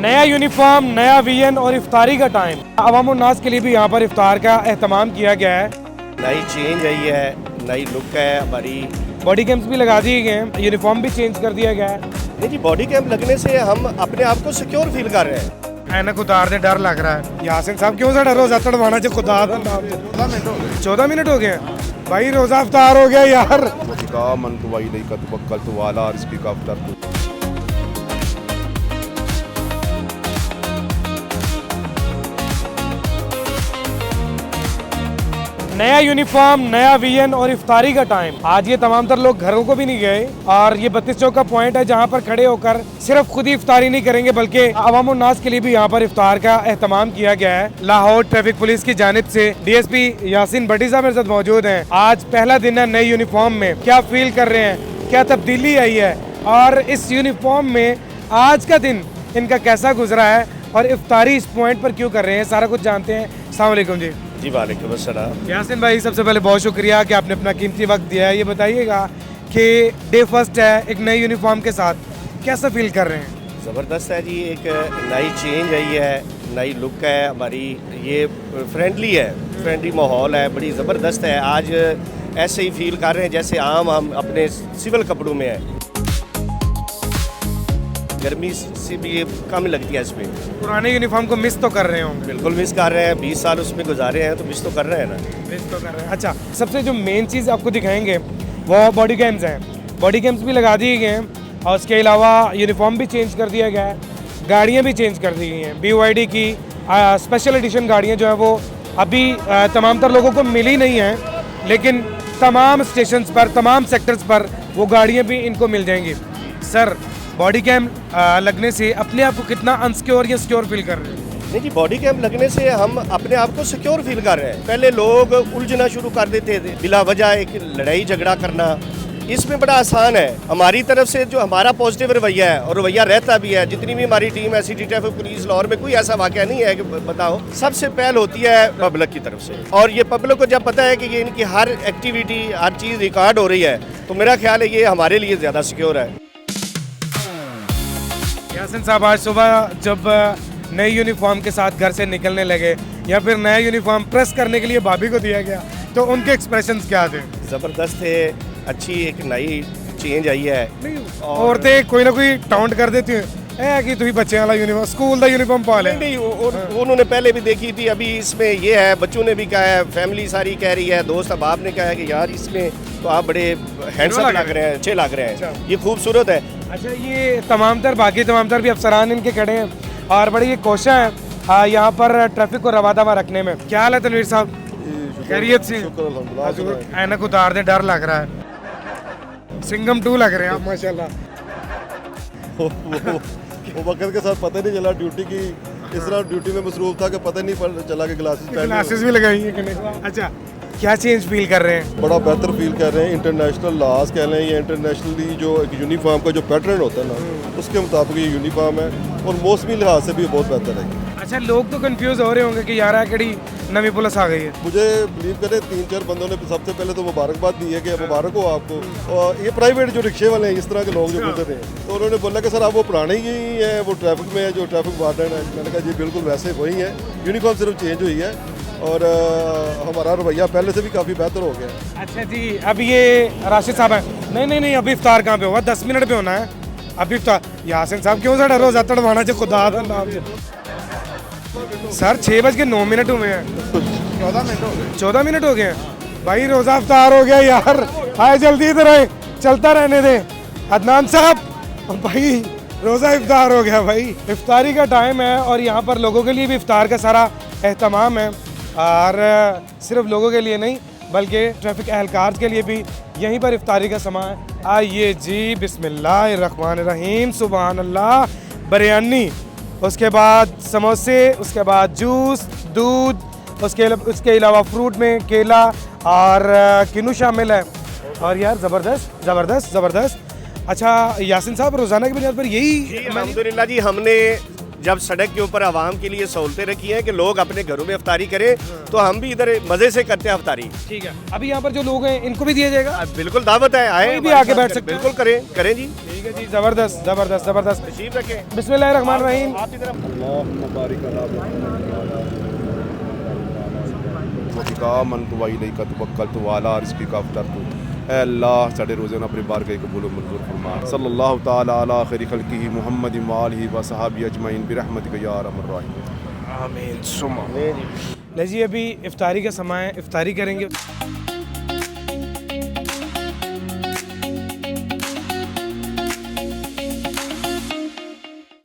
नया यूनिफॉर्म, नया विजन और इफ्तारी का टाइम। अवाम उन्नास के लिए भी यहाँ पर इफ्तार का एहतमाम किया गया है। नई चेंज आई है, नई लुक है हमारी। बॉडी कैम्प्स भी लगा दिए गए हैं, यूनिफॉर्म भी चेंज कर दिया गया है। नहीं जी, बॉडी कैम्प लगने से हम अपने आप को सिक्योर फील कर रहे हैं। ऐनक उतार दे, डर लग रहा है। यासिन साहब क्यों सा डर रोजा तड़वाना जो खुदा का नाम। 14 मिनट हो गए भाई, रोजा इफ्तार हो गया यार। मन तो वही नहीं कर कल तो वाला रिस्की का अफ्तर। नया यूनिफॉर्म, नया विजन और इफ्तारी का टाइम। आज ये तमाम तर लोग घरों को भी नहीं गए और ये 32 चौक का पॉइंट है जहाँ पर खड़े होकर सिर्फ खुद ही इफ्तारी नहीं करेंगे बल्कि अवाम उन्नास के लिए भी यहाँ पर इफ्तार का एहतमाम किया गया है। लाहौर ट्रैफिक पुलिस की जानिब से डीएसपी यासिन भट्टी साहब मेरे साथ मौजूद हैं। आज पहला दिन है नए यूनिफॉर्म में, क्या फील कर रहे हैं, क्या तब्दीली आई है और इस यूनिफॉर्म में आज का दिन इनका कैसा गुजरा है और इफ्तारी इस पॉइंट पर क्यों कर रहे हैं, सारा कुछ जानते हैं। अस्सलाम वालेकुम जी। जी वालेकुम अस्सलाम। यासिन भाई, सबसे पहले बहुत शुक्रिया कि आपने अपना कीमती वक्त दिया है। ये बताइएगा कि डे फर्स्ट है एक नए यूनिफॉर्म के साथ, कैसा फील कर रहे हैं? ज़बरदस्त है जी, एक नई चेंज आई है, नई लुक है हमारी। ये फ्रेंडली है, फ्रेंडली माहौल है, बड़ी ज़बरदस्त है। आज ऐसे ही फील कर रहे हैं जैसे आम हम अपने सिविल कपड़ों में हैं। गर्मी से भी ये कम लगती है इसमें। पुराने यूनिफॉर्म को मिस तो कर रहे होंगे? बिल्कुल मिस कर रहे हैं, 20 साल उसमें गुजारे हैं तो मिस तो कर रहे हैं ना। मिस तो कर रहे हैं। अच्छा, सबसे जो मेन चीज़ आपको दिखाएंगे वो बॉडी कैम्स हैं। बॉडी कैम्स भी लगा दिए गए हैं और उसके अलावा यूनिफॉर्म भी चेंज कर दिया गया है, गाड़ियाँ भी चेंज कर दी गई हैं। BYD की स्पेशल एडिशन गाड़ियाँ जो है वो अभी तमाम तर लोगों को मिली नहीं हैं, लेकिन तमाम स्टेशन पर, तमाम सेक्टर्स पर वो गाड़ियाँ भी इनको मिल जाएंगी। सर, बॉडी कैम लगने से अपने आप को कितना अनसिक्योर या सिक्योर फील कर रहे हैं? नहीं जी, बॉडी कैम्प लगने से हम अपने आप को सिक्योर फील कर रहे हैं। पहले लोग उलझना शुरू कर देते थे, बिला वजह एक लड़ाई झगड़ा करना। इसमें बड़ा आसान है। हमारी तरफ से जो हमारा पॉजिटिव रवैया है और रवैया रहता भी है, जितनी भी हमारी टीम है, सिटी ट्रैफिक पुलिस लाहौर में कोई ऐसा वाक़या नहीं है कि बताओ, सबसे पहल होती है पब्लिक की तरफ से। और ये पब्लिक को जब पता है कि ये इनकी हर एक्टिविटी, हर चीज़ रिकॉर्ड हो रही है, तो मेरा ख्याल है ये हमारे लिए ज़्यादा सिक्योर है। यासिन साहब, आज सुबह जब नए यूनिफॉर्म के साथ घर से निकलने लगे या फिर नया यूनिफॉर्म प्रेस करने के लिए भाभी को दिया गया, तो उनके एक्सप्रेशंस क्या थे? ज़बरदस्त है, अच्छी एक नई चेंज आई है। औरतें कोई ना कोई टाउंट कर देती हैं कि तुम बच्चे वाला यूनिफॉर्म, स्कूल का यूनिफॉर्म पा ले। नहीं, उन्होंने पहले भी देखी थी, अभी इसमें ये है, बच्चों ने भी कहा है, फैमिली सारी कह रही है, दोस्त अहबाब ने कहा है कि यार इसमें तो आप बड़े हैंडसम लग रहे हैं, अच्छे लग रहे हैं, ये खूबसूरत है। अच्छा, ये बाकी तमाम तर भी अफसरान इनके खड़े हैं और बड़ी ये कोशिश है यहाँ पर ट्रैफिक को रवादावा रखने में। क्या हाल है तनवीर साहब, खैरियत से? ऐनक उतार दे, डर लग रहा है। सिंघम 2 लग रहे हैं आप माशाल्लाह। वो वक्त के साथ पता नहीं चला ड्यूटी की, इस तरह ड्यूटी में मसरूफ था कि पता नहीं चला कि ग्लासेस भी लगाई हैं। अच्छा, क्या चेंज फील कर रहे हैं? बड़ा बेहतर फील कर रहे हैं। इंटरनेशनल लॉज कह लें या इंटरनेशनली जो एक यूनिफॉर्म का जो पैटर्न होता है ना, उसके मुताबिक ये यूनिफॉर्म है और मौसमी लिहाज से भी बहुत बेहतर है। अच्छा, लोग तो कंफ्यूज हो रहे होंगे कि यार कड़ी नवी पुलिस आ गई है। मुझे बिलीव करें 3-4 बंदों ने सबसे पहले तो मुबारकबाद दी है कि मुबारक हो आपको। और ये प्राइवेट जो रिक्शे वाले हैं, इस तरह के लोग जो गुजर रहे हैं, तो उन्होंने बोला कि सर आप वो पुराने ही हैं, वो ट्रैफिक में है, जो ट्रैफिक वार्डन है। मैंने कहा जी बिल्कुल वैसे वही है, यूनिफॉर्म सिर्फ चेंज हुई है और हमारा रवैया पहले से भी काफ़ी बेहतर हो गया। अच्छा जी, अब ये राशिद साहब है। नहीं, अभी इफ्तार कहाँ पे होगा? 10 मिनट पे होना है अभी इफ्तार। यासिन साहब क्यों सा डर रोजा तड़वाना जो खुदा का नाम से। सर 6:09 हुए हैं। 14 मिनट हो गए हैं भाई, रोजा इफ्तार हो गया यार। आए जल्दी इधर आए, चलता रहने दे। अदनान साहब भाई, रोजा इफ्तार हो गया भाई, इफ्तारी का टाइम है और यहाँ पर लोगों के लिए भी इफ्तार का सारा एहतमाम है और सिर्फ लोगों के लिए नहीं बल्कि ट्रैफिक एहलकार के लिए भी यहीं पर इफ्तारी का समा है। आइए जी, बिस्मिल्लाहिर्रहमानिर्रहीम, सुभान अल्लाह। बिरयानी, उसके बाद समोसे, उसके बाद जूस, दूध, उसके अलावा फ्रूट में केला और किन्नू शामिल है। और यार ज़बरदस्त ज़बरदस्त ज़बरदस्त। अच्छा यासिन साहब, रोज़ाना की बुनियाद पर यही अल्हम्दुलिल्लाह जी, हमने जब सड़क के ऊपर आवाम के लिए सहूलतें रखी हैं कि लोग अपने घरों में इफ्तारी करें, तो हम भी इधर मज़े से करते हैं इफ्तारी। ठीक है, अभी यहाँ पर जो लोग हैं इनको भी दिया जाएगा? अब बिल्कुल दावत है, आए कोई भी हमारे आके साथ बैठ करें। सकता है? बिल्कुल करें, करें जी, ठीक है जी, ज़बरदस्त ज़बरदस्त ज़बरदस्त। तशरीफ रखें। बिस्मिल्लाहिर्रहमानिर्रहीम। आप इधर मन तो वाई नहीं का तवक्कल तो वाला रिस्की का अफ्तर तो ऐ अल्लाह साढ़े रोज़े ना अपनी बारगाह कबूल मंजूर फरमा सल्लल्लाहु ताला अला खैरि खल्किही मुहम्मद व आलिहि व सहाबी अजमईन बिरहमतिका या अरहमर राहिमीन आमीन सुम्मा। ले जी, अभी इफ्तारी का समय है, इफ्तारी करेंगे।